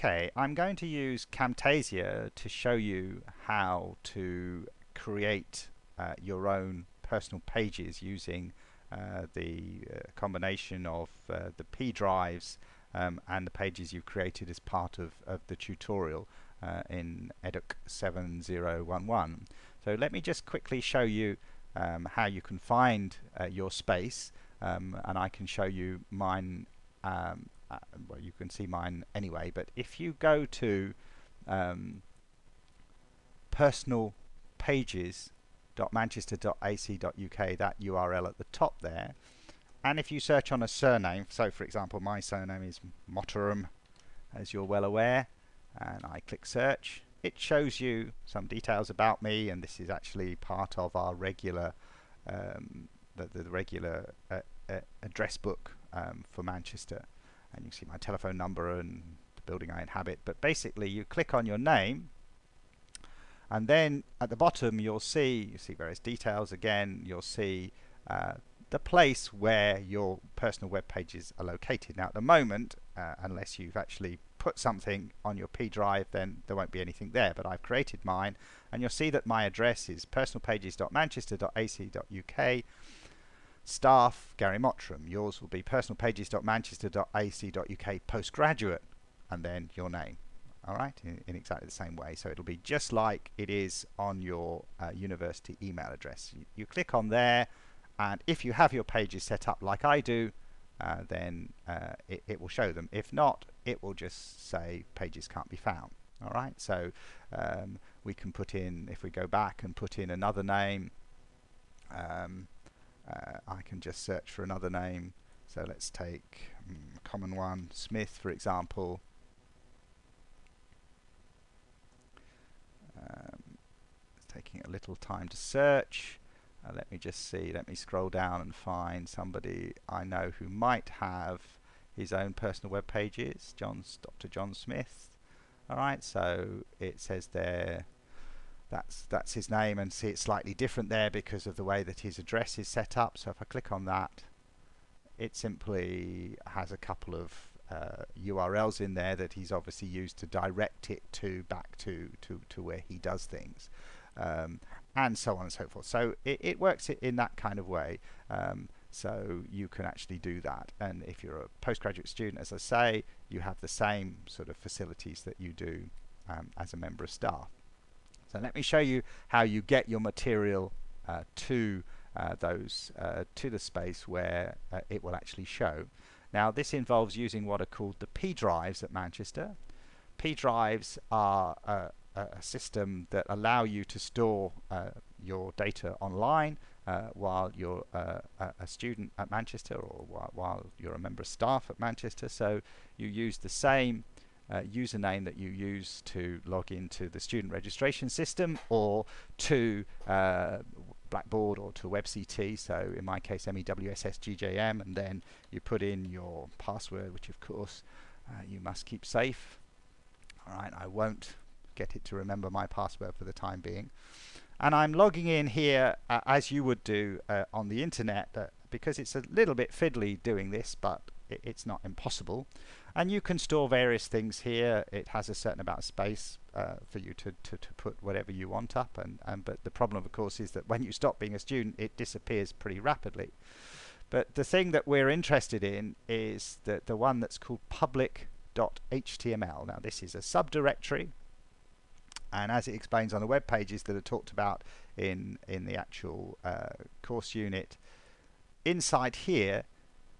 Okay, I'm going to use Camtasia to show you how to create your own personal pages using the combination of the PDrives and the pages you've created as part of the tutorial in Educ 7011. So let me just quickly show you how you can find your space, and I can show you mine. Well, you can see mine anyway, but if you go to personalpages.manchester.ac.uk, that URL at the top there, and if you search on a surname, so for example my surname is Motterum, as you're well aware, and I click search, it shows you some details about me, and this is actually part of our regular the regular address book for Manchester. And you can see my telephone number and the building I inhabit. But basically you click on your name, and then at the bottom you see various details. Again, you'll see the place where your personal web pages are located. Now at the moment, unless you've actually put something on your P drive, then there won't be anything there, but I've created mine, and you'll see that my address is personalpages.manchester.ac.uk, staff Gary Mottram. Yours will be personalpages.manchester.ac.uk postgraduate, and then your name. Alright, in exactly the same way. So it'll be just like it is on your university email address. You click on there, and if you have your pages set up like I do, then it will show them. If not, it will just say pages can't be found. Alright, so we can put in, if we go back and put in another name, I can just search for another name. So let's take a common one, Smith, for example. It's taking a little time to search. Let me just see, let me scroll down and find somebody I know who might have his own personal web pages. Dr. John Smith. Alright, so it says there, that's his name, and see it's slightly different there because of the way that his address is set up. So if I click on that, it simply has a couple of URLs in there that he's obviously used to direct it back to where he does things, and so on and so forth. So it works in that kind of way. So you can actually do that, and if you're a postgraduate student, as I say, you have the same sort of facilities that you do as a member of staff. So let me show you how you get your material to the space where it will actually show. Now this involves using what are called the PDrives at Manchester. PDrives are a system that allow you to store your data online while you're a student at Manchester, or while you're a member of staff at Manchester. So you use the same username that you use to log into the student registration system, or to Blackboard, or to WebCT. So in my case, MEWSSGJM, and then you put in your password, which of course you must keep safe. Alright, I won't get it to remember my password for the time being. And I'm logging in here as you would do on the internet, because it's a little bit fiddly doing this, but it's not impossible. And you can store various things here. It has a certain amount of space for you to put whatever you want up, but the problem of course is that when you stop being a student, it disappears pretty rapidly. But the thing that we're interested in is the one that's called public.html. Now this is a subdirectory, and as it explains on the web pages that are talked about in the actual course unit, inside here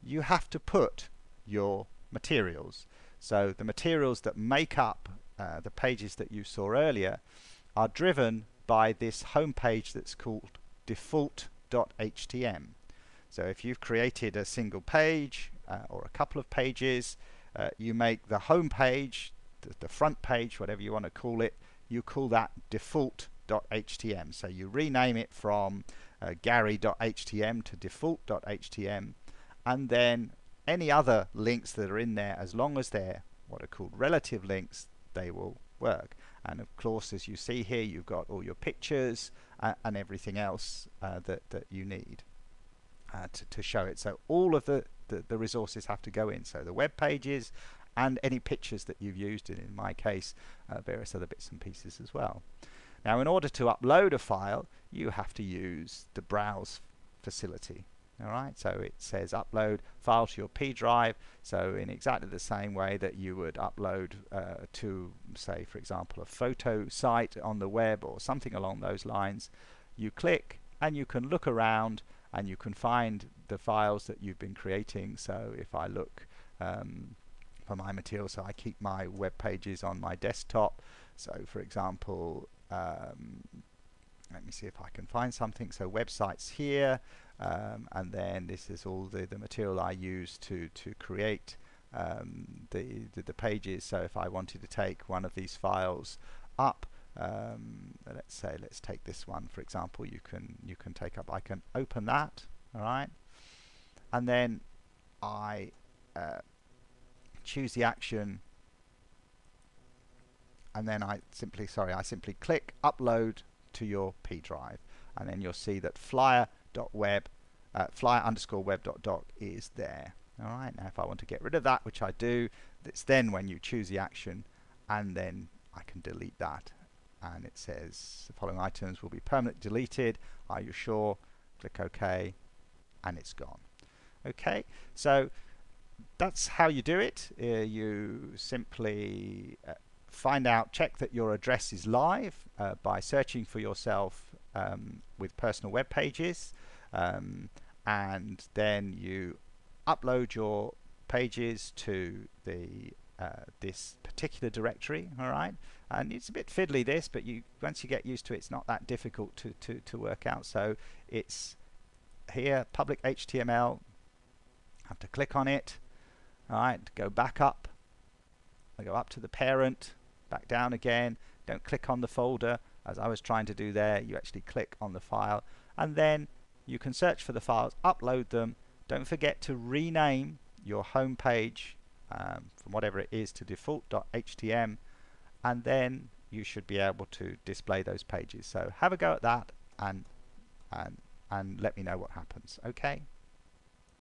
you have to put your materials. So the materials that make up the pages that you saw earlier are driven by this home page that's called default.htm. So if you've created a single page or a couple of pages, you make the home page, the front page, whatever you want to call it, you call that default.htm. So you rename it from Gary.htm to default.htm, and then any other links that are in there, as long as they're what are called relative links, they will work. And of course, as you see here, you've got all your pictures and everything else that you need to show it. So all of the resources have to go in. So the web pages and any pictures that you've used, in my case various other bits and pieces as well. Now in order to upload a file, you have to use the browse facility. Alright, so it says upload file to your P drive, so in exactly the same way that you would upload to, say for example, a photo site on the web or something along those lines, you click and you can look around and you can find the files that you've been creating. So if I look for my material, so I keep my web pages on my desktop, so for example let me see if I can find something. So websites here, and then this is all the material I use to create the pages. So if I wanted to take one of these files up, let's take this one for example. You can take up. I can open that, all right, and then I choose the action, and then I simply click upload to your P drive, and then you'll see that flyer.web flyer_web.doc is there. Alright, now if I want to get rid of that, which I do, it's then when you choose the action, and then I can delete that, and it says the following items will be permanently deleted. Are you sure? Click OK, and it's gone. Okay, so that's how you do it. You simply check that your address is live by searching for yourself with personal web pages, and then you upload your pages to the this particular directory. All right, and it's a bit fiddly this, but once you get used to it, it's not that difficult to work out. So it's here, public HTML. Have to click on it. All right, go back up. I go up to the parent, back down again. Don't click on the folder as I was trying to do there. You actually click on the file, and then you can search for the files, upload them. Don't forget to rename your home page from whatever it is to default.htm, and then you should be able to display those pages. So have a go at that, and let me know what happens. Okay.